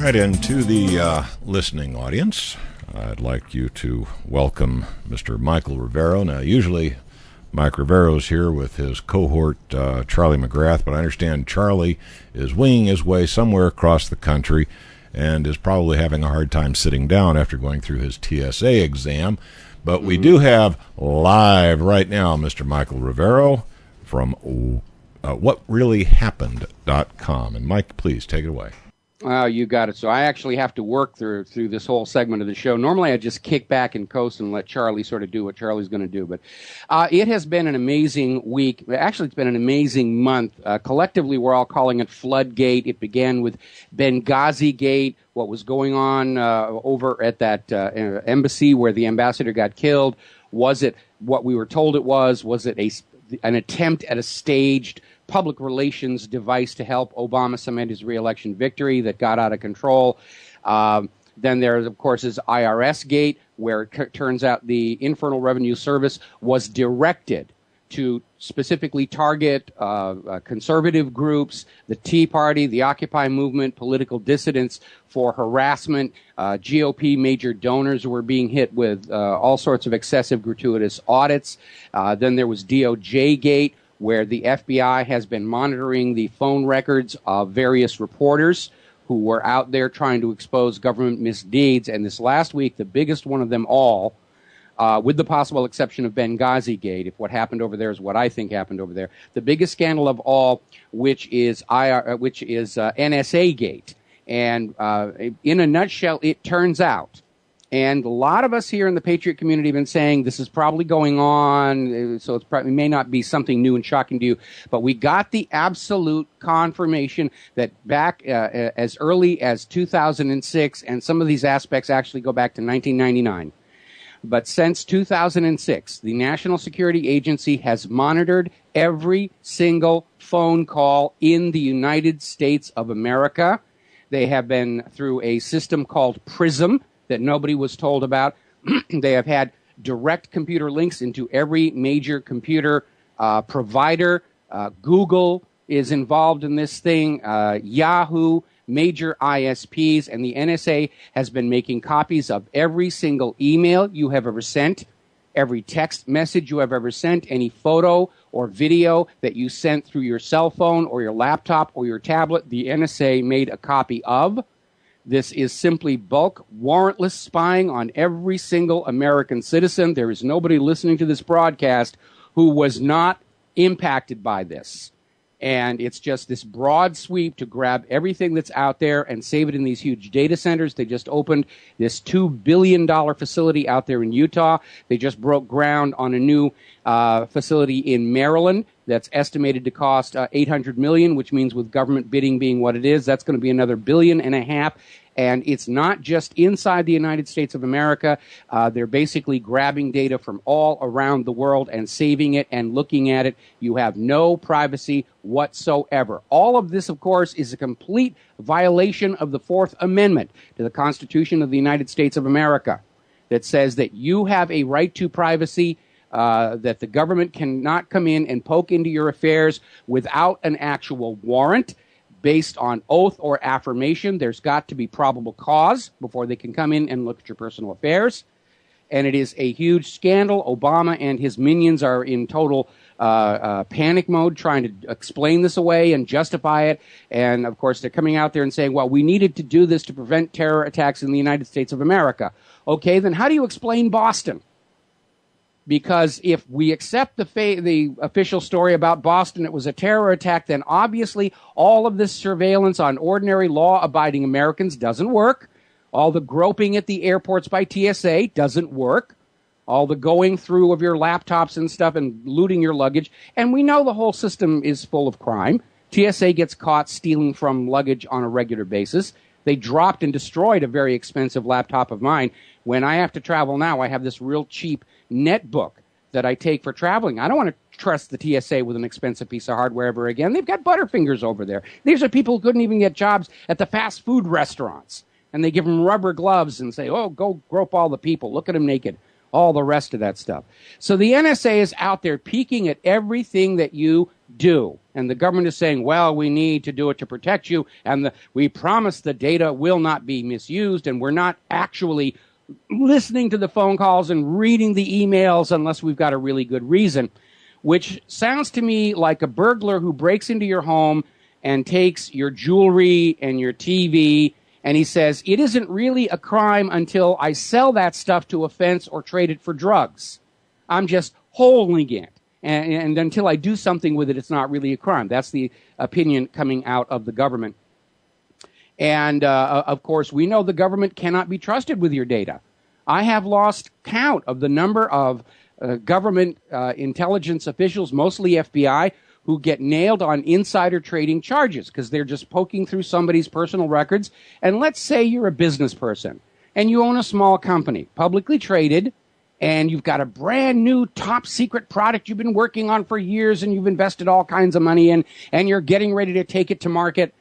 right, and to the listening audience, I'd like you to welcome Mr. Michael Rivero. Now, usually Mike Rivero's here with his cohort, Charlie McGrath, but I understand Charlie is winging his way somewhere across the country and is probably having a hard time sitting down after going through his TSA exam. But we do have live right now Mr. Michael Rivero from whatreallyhappened.com. And Mike, please take it away. Oh, you got it. So I actually have to work through this whole segment of the show. Normally I just kick back and coast and let Charlie sort of do what Charlie's going to do. But it has been an amazing week. Actually, it's been an amazing month. Collectively, we're all calling it Floodgate. It began with Benghazi Gate, what was going on over at that embassy where the ambassador got killed. Was it what we were told it was? Was it an attempt at a staged public relations device to help Obama cement his re-election victory that got out of control? Then there, of course, is IRS Gate, where it turns out the Internal Revenue Service was directed to specifically target conservative groups, the Tea Party, the Occupy movement, political dissidents for harassment. GOP major donors were being hit with all sorts of excessive gratuitous audits. Then there was DOJ Gate, where the FBI has been monitoring the phone records of various reporters who were out there trying to expose government misdeeds. And this last week, the biggest one of them all, with the possible exception of Benghazi Gate, if what happened over there is what I think happened over there, the biggest scandal of all, which is NSA Gate. And in a nutshell, it turns out, and a lot of us here in the Patriot community have been saying this is probably going on, so it may not be something new and shocking to you, but we got the absolute confirmation that back as early as 2006, and some of these aspects actually go back to 1999, but since 2006, the National Security Agency has monitored every single phone call in the United States of America. They have been through a system called PRISM that nobody was told about. They have had direct computer links into every major computer provider. Google is involved in this thing, Yahoo, major ISPs, and the NSA has been making copies of every single email you have ever sent, every text message you have ever sent, any photo or video that you sent through your cell phone or your laptop or your tablet, the NSA made a copy of. This is simply bulk, warrantless spying on every single American citizen. There is nobody listening to this broadcast who was not impacted by this. And it's just this broad sweep to grab everything that's out there and save it in these huge data centers. They just opened this $2 billion facility out there in Utah. They just broke ground on a new facility in Maryland that's estimated to cost $800 million, which means with government bidding being what it is, that's going to be another $1.5 billion. And it's not just inside the United States of America. They're basically grabbing data from all around the world and saving it and looking at it. You have no privacy whatsoever. All of this, of course, is a complete violation of the Fourth Amendment to the Constitution of the United States of America that says that you have a right to privacy, that the government cannot come in and poke into your affairs without an actual warrant based on oath or affirmation. There's got to be probable cause before they can come in and look at your personal affairs. And it is a huge scandal. Obama and his minions are in total panic mode trying to explain this away and justify it. And, of course, they're coming out there and saying, well, we needed to do this to prevent terror attacks in the United States of America. Okay, then how do you explain Boston? Because if we accept the official story about Boston, it was a terror attack, then obviously all of this surveillance on ordinary law-abiding Americans doesn't work. All the groping at the airports by TSA doesn't work. All the going through of your laptops and stuff and looting your luggage. And we know the whole system is full of crime. TSA gets caught stealing from luggage on a regular basis. They dropped and destroyed a very expensive laptop of mine. When I have to travel now, I have this real cheap netbook that I take for traveling. I don't want to trust the TSA with an expensive piece of hardware ever again. They've got Butterfingers over there. These are people who couldn't even get jobs at the fast food restaurants. And they give them rubber gloves and say, oh, go grope all the people. Look at them naked. All the rest of that stuff. So the NSA is out there peeking at everything that you do. And the government is saying, well, we need to do it to protect you, and we promise the data will not be misused, and we're not actually listening to the phone calls and reading the emails unless we've got a really good reason, which sounds to me like a burglar who breaks into your home and takes your jewelry and your TV, and he says, it isn't really a crime until I sell that stuff to a fence or trade it for drugs. I'm just holding it. And until I do something with it, it's not really a crime. That's the opinion coming out of the government. And, of course, we know the government cannot be trusted with your data. I have lost count of the number of government intelligence officials, mostly FBI, who get nailed on insider trading charges because they're just poking through somebody's personal records. And let's say you're a business person and you own a small company, publicly traded, and you've got a brand new top secret product you've been working on for years and you've invested all kinds of money in, and you're getting ready to take it to market.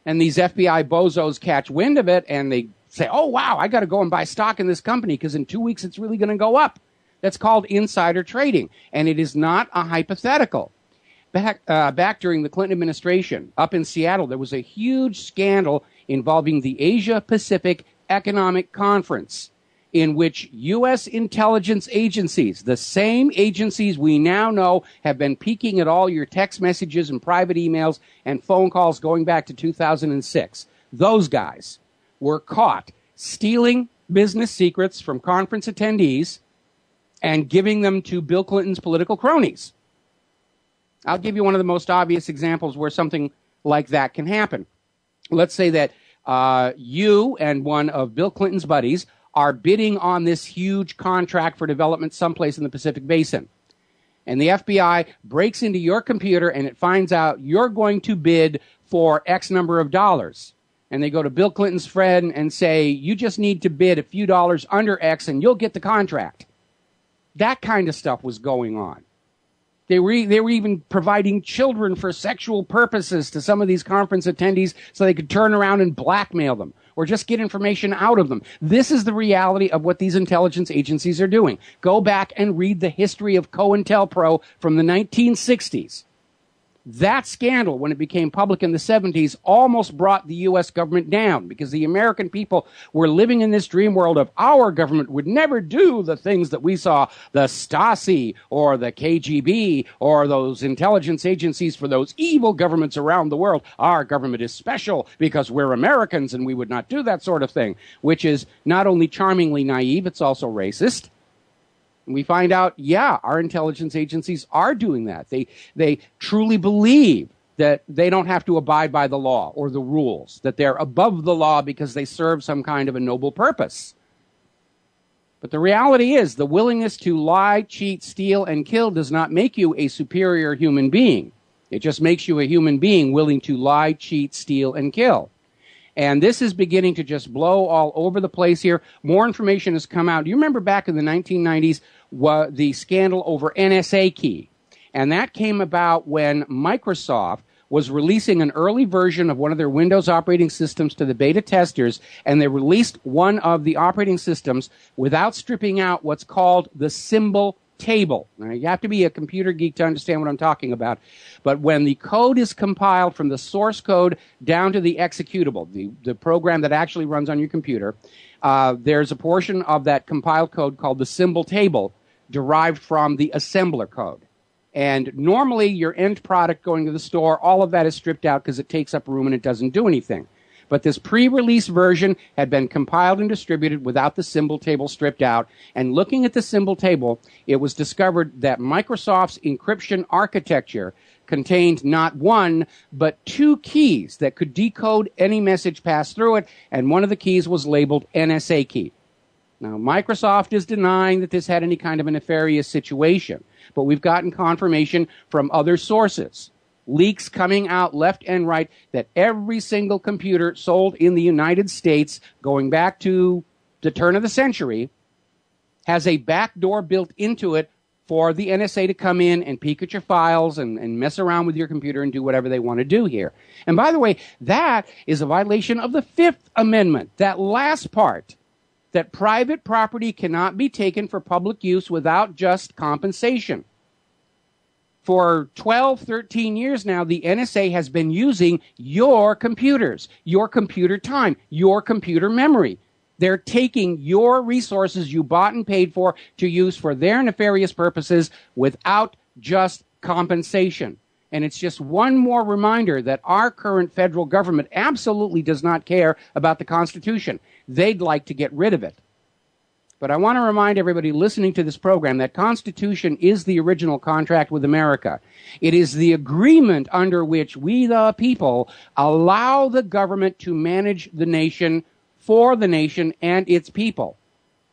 And these FBI bozos catch wind of it and they say, oh, wow, I got to go and buy stock in this company because in 2 weeks it's really going to go up. That's called insider trading, and it is not a hypothetical. Back during the Clinton administration, up in Seattle, there was a huge scandal involving the Asia-Pacific Economic Conference, in which U.S. intelligence agencies, the same agencies we now know have been peeking at all your text messages and private emails and phone calls going back to 2006, those guys were caught stealing business secrets from conference attendees and giving them to Bill Clinton's political cronies. I'll give you one of the most obvious examples where something like that can happen. Let's say that you and one of Bill Clinton's buddies are bidding on this huge contract for development someplace in the Pacific Basin. And the FBI breaks into your computer and it finds out you're going to bid for X number of dollars. And they go to Bill Clinton's friend and say, you just need to bid a few dollars under X and you'll get the contract. That kind of stuff was going on. They were even providing children for sexual purposes to some of these conference attendees so they could turn around and blackmail them or just get information out of them. This is the reality of what these intelligence agencies are doing. Go back and read the history of COINTELPRO from the 1960s. That scandal, when it became public in the 70s, almost brought the U.S. government down because the American people were living in this dream world of our government would never do the things that we saw the Stasi or the KGB or those intelligence agencies for those evil governments around the world. Our government is special because we're Americans and we would not do that sort of thing, which is not only charmingly naive, it's also racist. We find out, yeah, our intelligence agencies are doing that. They truly believe that they don't have to abide by the law or the rules, that they're above the law because they serve some kind of a noble purpose. But the reality is the willingness to lie, cheat, steal, and kill does not make you a superior human being. It just makes you a human being willing to lie, cheat, steal, and kill. And this is beginning to just blow all over the place here. More information has come out. Do you remember back in the 1990s, the scandal over NSA key? And that came about when Microsoft was releasing an early version of one of their Windows operating systems to the beta testers, and they released one of the operating systems without stripping out what's called the symbol table. Now, you have to be a computer geek to understand what I'm talking about. But when the code is compiled from the source code down to the executable, the program that actually runs on your computer, there's a portion of that compiled code called the symbol table derived from the assembler code. And normally your end product going to the store, all of that is stripped out because it takes up room and it doesn't do anything. But this pre-release version had been compiled and distributed without the symbol table stripped out. And looking at the symbol table, it was discovered that Microsoft's encryption architecture contained not one, but two keys that could decode any message passed through it, and one of the keys was labeled NSA key. Now, Microsoft is denying that this had any kind of a nefarious situation, but we've gotten confirmation from other sources. Leaks coming out left and right that every single computer sold in the United States going back to the turn of the century has a back door built into it for the NSA to come in and peek at your files and mess around with your computer and do whatever they want to do here. And by the way, that is a violation of the Fifth Amendment, that last part, that private property cannot be taken for public use without just compensation. For 12, 13 years now, the NSA has been using your computers, your computer time, your computer memory. They're taking your resources you bought and paid for to use for their nefarious purposes without just compensation. And it's just one more reminder that our current federal government absolutely does not care about the Constitution. They'd like to get rid of it. But I want to remind everybody listening to this program that Constitution is the original contract with America. It is the agreement under which we, the people, allow the government to manage the nation for the nation and its people.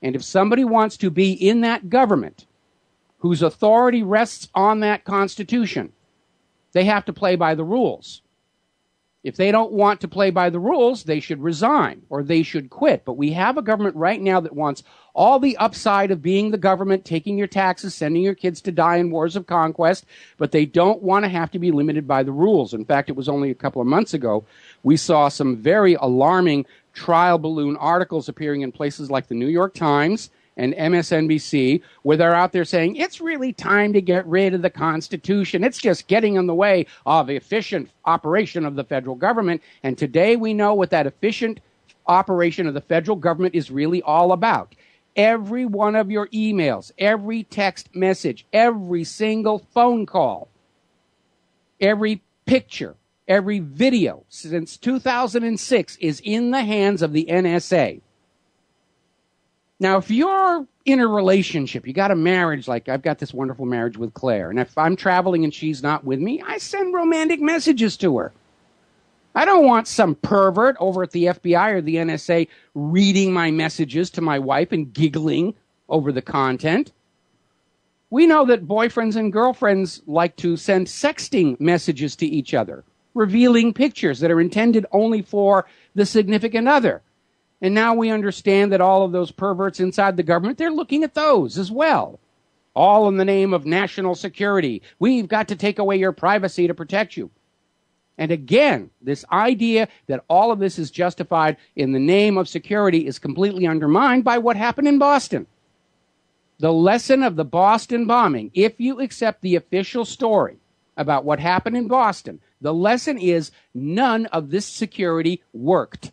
And if somebody wants to be in that government whose authority rests on that Constitution, they have to play by the rules. If they don't want to play by the rules, they should resign or they should quit. But we have a government right now that wants all the upside of being the government, taking your taxes, sending your kids to die in wars of conquest, but they don't want to have to be limited by the rules. In fact, it was only a couple of months ago we saw some very alarming trial balloon articles appearing in places like the New York Times and MSNBC, where they're out there saying, it's really time to get rid of the Constitution. It's just getting in the way of efficient operation of the federal government. And today we know what that efficient operation of the federal government is really all about. Every one of your emails, every text message, every single phone call, every picture, every video since 2006 is in the hands of the NSA. Now, if you're in a relationship, you got a marriage, like I've got this wonderful marriage with Claire, and if I'm traveling and she's not with me, I send romantic messages to her. I don't want some pervert over at the FBI or the NSA reading my messages to my wife and giggling over the content. We know that boyfriends and girlfriends like to send sexting messages to each other, revealing pictures that are intended only for the significant other. And now we understand that all of those perverts inside the government, they're looking at those as well. All in the name of national security. We've got to take away your privacy to protect you. And again, this idea that all of this is justified in the name of security is completely undermined by what happened in Boston. The lesson of the Boston bombing, if you accept the official story about what happened in Boston, the lesson is none of this security worked.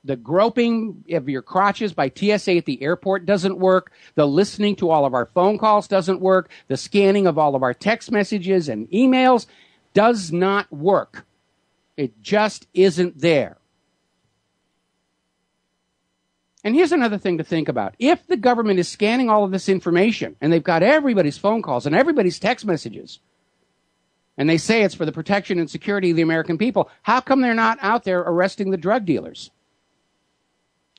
The groping of your crotches by TSA at the airport doesn't work. The listening to all of our phone calls doesn't work. The scanning of all of our text messages and emails does not work. It just isn't there. And here's another thing to think about. If the government is scanning all of this information, and they've got everybody's phone calls and everybody's text messages, and they say it's for the protection and security of the American people, how come they're not out there arresting the drug dealers?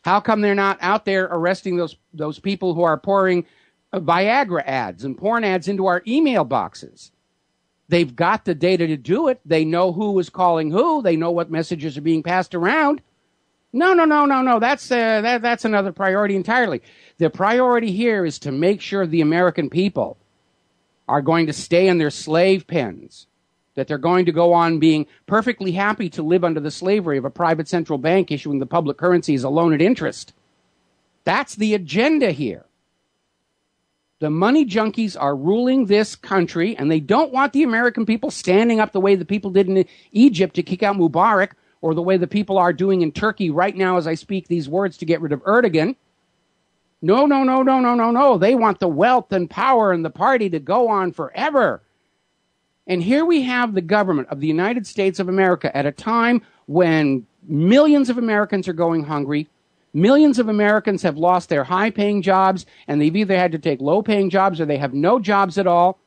How come they're not out there arresting those people who are pouring Viagra ads and porn ads into our email boxes? They've got the data to do it. They know who is calling who. They know what messages are being passed around. No. That's another priority entirely. The priority here is to make sure the American people are going to stay in their slave pens, that they're going to go on being perfectly happy to live under the slavery of a private central bank issuing the public currency as a loan at interest. That's the agenda here. The money junkies are ruling this country, and they don't want the American people standing up the way the people did in Egypt to kick out Mubarak, or the way the people are doing in Turkey right now as I speak these words to get rid of Erdogan. No. They want the wealth and power and the party to go on forever. And here we have the government of the United States of America at a time when millions of Americans are going hungry. Millions of Americans have lost their high-paying jobs, and they've either had to take low-paying jobs or they have no jobs at all.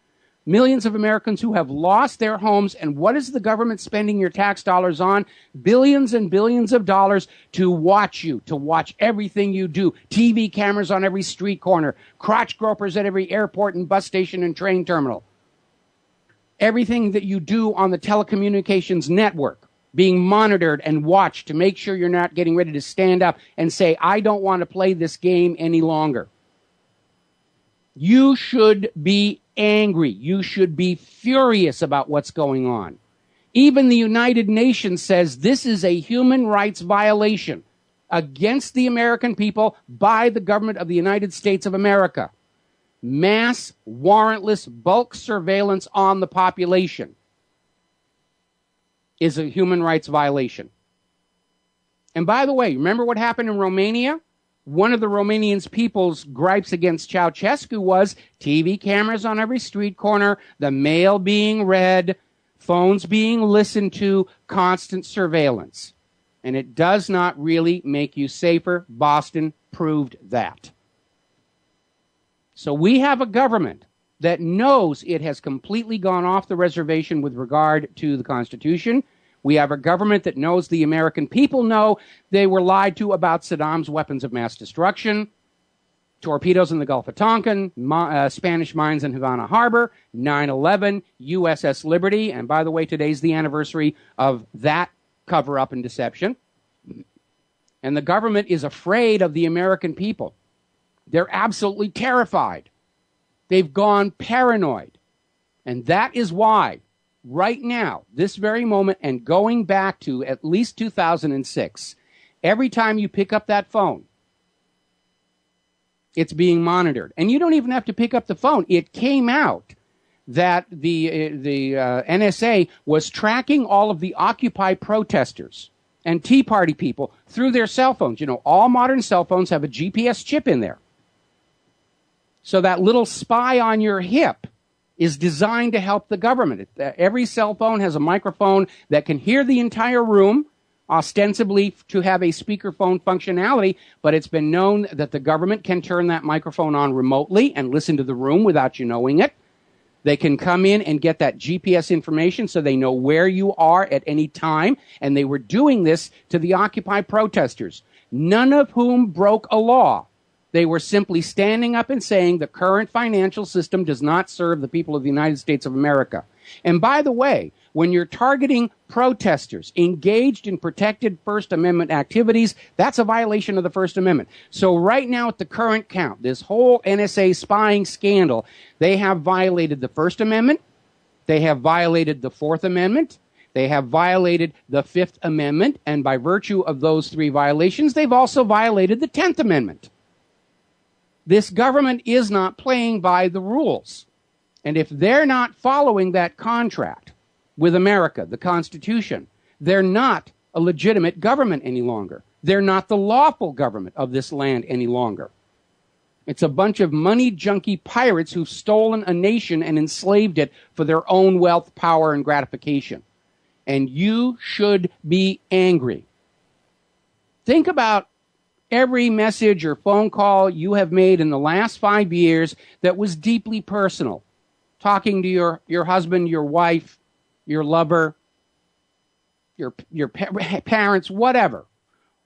Millions of Americans who have lost their homes, and what is the government spending your tax dollars on? Billions and billions of dollars to watch you, to watch everything you do. TV cameras on every street corner, crotch gropers at every airport and bus station and train terminal. Everything that you do on the telecommunications network being monitored and watched to make sure you're not getting ready to stand up and say, I don't want to play this game any longer. You should be angry. You should be furious about what's going on. Even the United Nations says this is a human rights violation against the American people by the government of the United States of America. mass, warrantless, bulk surveillance on the population is a human rights violation. And by the way, remember what happened in Romania? One of the Romanian people's gripes against Ceausescu was TV cameras on every street corner, the mail being read, phones being listened to, constant surveillance. And it does not really make you safer. Boston proved that. So we have a government that knows it has completely gone off the reservation with regard to the Constitution. We have a government that knows the American people know they were lied to about Saddam's weapons of mass destruction, torpedoes in the Gulf of Tonkin, Spanish mines in Havana Harbor, 9/11, USS Liberty, and by the way, today's the anniversary of that cover-up and deception. And the government is afraid of the American people. They're absolutely terrified. They've gone paranoid. And that is why, right now, this very moment, and going back to at least 2006, every time you pick up that phone, it's being monitored. And you don't even have to pick up the phone. It came out that the NSA was tracking all of the Occupy protesters and Tea Party people through their cell phones. You know, all modern cell phones have a GPS chip in there. So that little spy on your hip is designed to help the government. Every cell phone has a microphone that can hear the entire room, ostensibly to have a speakerphone functionality, but it's been known that the government can turn that microphone on remotely and listen to the room without you knowing it. They can come in and get that GPS information so they know where you are at any time, and they were doing this to the Occupy protesters, none of whom broke a law. They were simply standing up and saying the current financial system does not serve the people of the United States of America. And by the way, when you're targeting protesters engaged in protected First Amendment activities, that's a violation of the First Amendment. So right now at the current count, this whole NSA spying scandal, they have violated the First Amendment, they have violated the Fourth Amendment, they have violated the Fifth Amendment, and by virtue of those three violations, they've also violated the 10th Amendment. This government is not playing by the rules. And if they're not following that contract with America, the Constitution, they're not a legitimate government any longer. They're not the lawful government of this land any longer. It's a bunch of money junkie pirates who've stolen a nation and enslaved it for their own wealth, power, and gratification. And you should be angry. Think about every message or phone call you have made in the last 5 years that was deeply personal. Talking to your husband, your wife, your lover, your parents, whatever.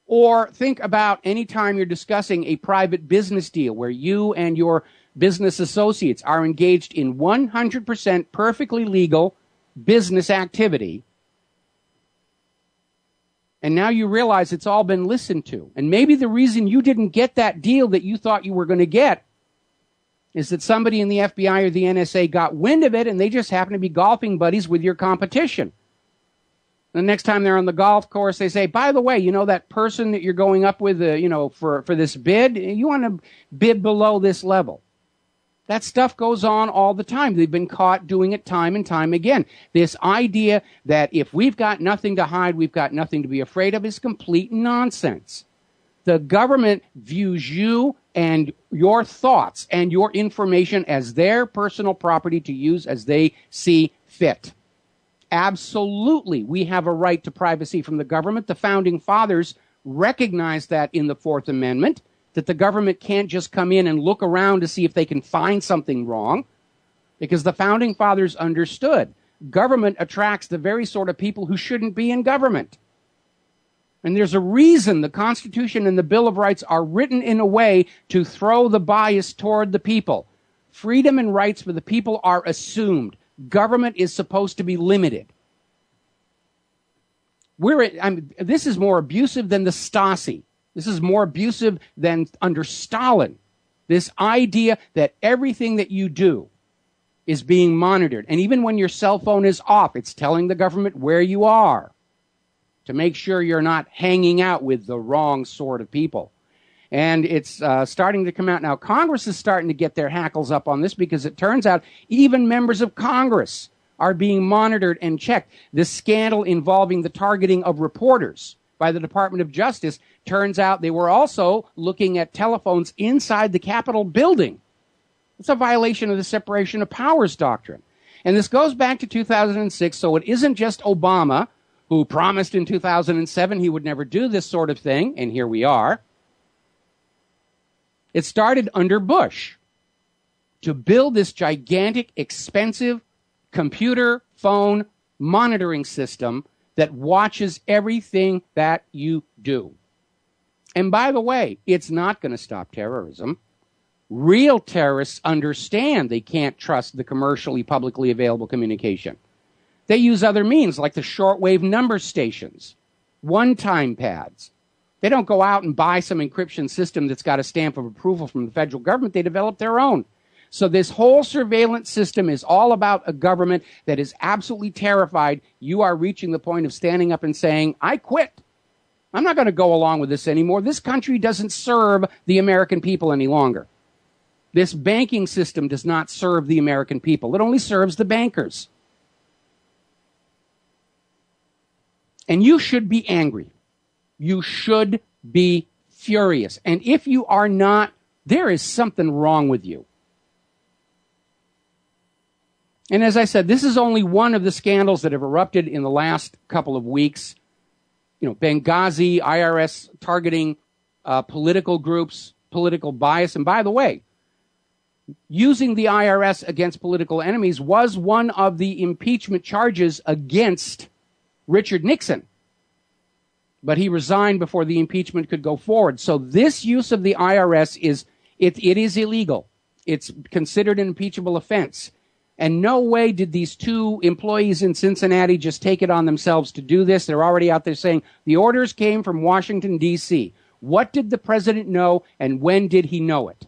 Or think about any time you're discussing a private business deal where you and your business associates are engaged in 100% perfectly legal business activity. And now you realize it's all been listened to. And maybe the reason you didn't get that deal that you thought you were going to get is that somebody in the FBI or the NSA got wind of it and they just happen to be golfing buddies with your competition. The next time they're on the golf course, they say, by the way, you know that person that you're going up with, for this bid, you want to bid below this level. That stuff goes on all the time. They've been caught doing it time and time again. This idea that if we've got nothing to hide, we've got nothing to be afraid of is complete nonsense. The government views you and your thoughts and your information as their personal property to use as they see fit. Absolutely, we have a right to privacy from the government. The Founding Fathers recognized that in the Fourth Amendment, that the government can't just come in and look around to see if they can find something wrong, because the Founding Fathers understood government attracts the very sort of people who shouldn't be in government. And there's a reason the Constitution and the Bill of Rights are written in a way to throw the bias toward the people. Freedom and rights for the people are assumed. Government is supposed to be limited. This is more abusive than the Stasi. This is more abusive than under Stalin. This idea that everything that you do is being monitored. And even when your cell phone is off, it's telling the government where you are to make sure you're not hanging out with the wrong sort of people. And it's starting to come out now. Congress is starting to get their hackles up on this because it turns out even members of Congress are being monitored and checked. This scandal involving the targeting of reporters by the Department of Justice, turns out they were also looking at telephones inside the Capitol building. It's a violation of the separation of powers doctrine. And this goes back to 2006, so it isn't just Obama, who promised in 2007 he would never do this sort of thing, and here we are. It started under Bush to build this gigantic, expensive computer phone monitoring system that watches everything that you do. And by the way, it's not going to stop terrorism. Real terrorists understand they can't trust the commercially publicly available communication. They use other means like the shortwave number stations, one-time pads. They don't go out and buy some encryption system that's got a stamp of approval from the federal government. They develop their own. So this whole surveillance system is all about a government that is absolutely terrified you are reaching the point of standing up and saying, I quit. I'm not going to go along with this anymore. This country doesn't serve the American people any longer. This banking system does not serve the American people. It only serves the bankers. And you should be angry. You should be furious. And if you are not, there is something wrong with you. And as I said, this is only one of the scandals that have erupted in the last couple of weeks. You know, Benghazi, IRS targeting political groups, political bias. And by the way, using the IRS against political enemies was one of the impeachment charges against Richard Nixon. But he resigned before the impeachment could go forward. So this use of the IRS it is illegal. It's considered an impeachable offense. And no way did these two employees in Cincinnati just take it on themselves to do this. They're already out there saying the orders came from Washington, D.C. What did the president know, and when did he know it?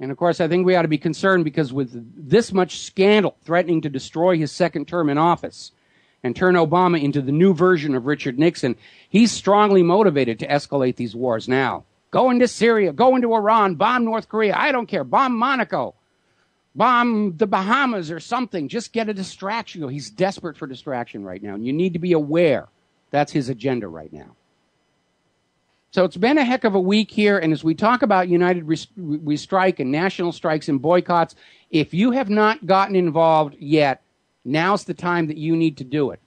And, of course, I think we ought to be concerned because with this much scandal threatening to destroy his second term in office and turn Obama into the new version of Richard Nixon, he's strongly motivated to escalate these wars now. Go into Syria, go into Iran, bomb North Korea, I don't care, bomb Monaco. Bomb the Bahamas or something. Just get a distraction. He's desperate for distraction right now, and you need to be aware that's his agenda right now. So it's been a heck of a week here, and as we talk about United We Strike and national strikes and boycotts, if you have not gotten involved yet, now's the time that you need to do it.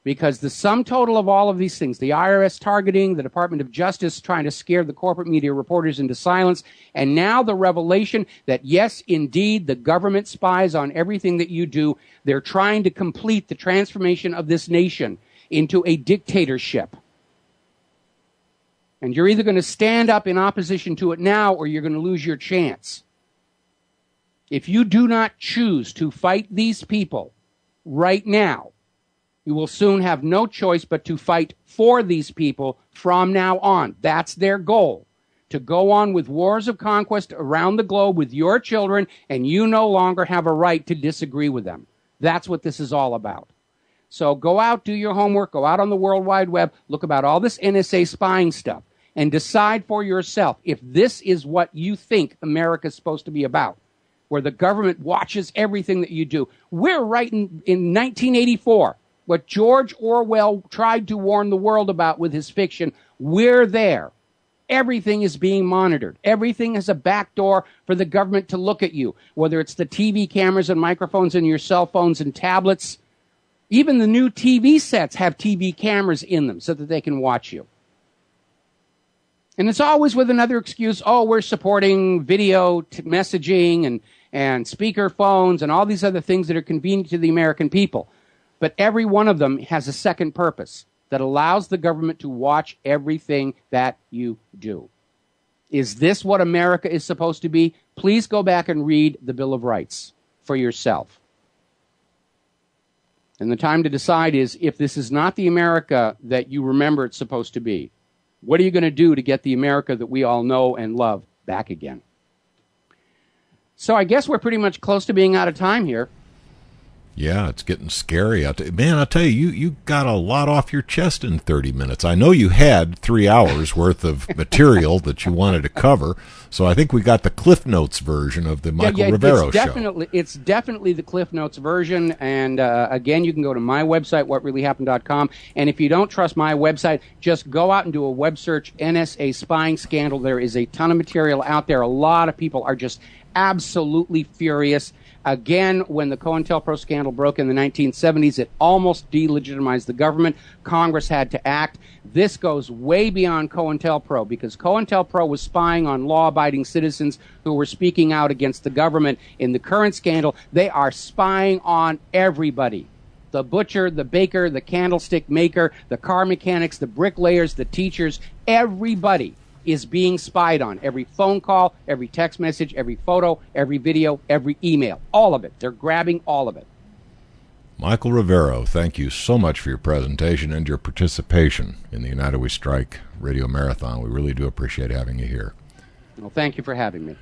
Because the sum total of all of these things, the IRS targeting, the Department of Justice trying to scare the corporate media reporters into silence, and now the revelation that, yes, indeed, the government spies on everything that you do. They're trying to complete the transformation of this nation into a dictatorship. And you're either going to stand up in opposition to it now, or you're going to lose your chance. If you do not choose to fight these people right now, you will soon have no choice but to fight for these people from now on. That's their goal, to go on with wars of conquest around the globe with your children, and you no longer have a right to disagree with them. That's what this is all about. So go out, do your homework, go out on the World Wide Web, look about all this NSA spying stuff, and decide for yourself if this is what you think America is supposed to be about, where the government watches everything that you do. We're right in 1984. What George Orwell tried to warn the world about with his fiction, we're there. Everything is being monitored. Everything has a back door for the government to look at you, whether it's the TV cameras and microphones in your cell phones and tablets. Even the new TV sets have TV cameras in them so that they can watch you. And it's always with another excuse, oh, we're supporting video messaging and speaker phones and all these other things that are convenient to the American people. But every one of them has a second purpose that allows the government to watch everything that you do. Is this what America is supposed to be? Please go back and read the Bill of Rights for yourself. And the time to decide is, if this is not the America that you remember it's supposed to be, what are you going to do to get the America that we all know and love back again? So I guess we're pretty much close to being out of time here. Yeah, it's getting scary. Man, I'll tell you, you got a lot off your chest in 30 minutes. I know you had 3 hours worth of material that you wanted to cover, so I think we got the Cliff Notes version of the Michael Rivero show. It's definitely the Cliff Notes version, and again, you can go to my website, whatreallyhappened.com, and if you don't trust my website, just go out and do a web search, NSA spying scandal. There is a ton of material out there. A lot of people are just absolutely furious. Again, when the COINTELPRO scandal broke in the 1970s, it almost delegitimized the government. Congress had to act. This goes way beyond COINTELPRO because COINTELPRO was spying on law-abiding citizens who were speaking out against the government. In the current scandal, they are spying on everybody. The butcher, the baker, the candlestick maker, the car mechanics, the bricklayers, the teachers, everybody is being spied on. Every phone call, every text message, every photo, every video, every email. All of it. They're grabbing all of it. Michael Rivero, thank you so much for your presentation and your participation in the United We Strike Radio Marathon. We really do appreciate having you here. Well, thank you for having me.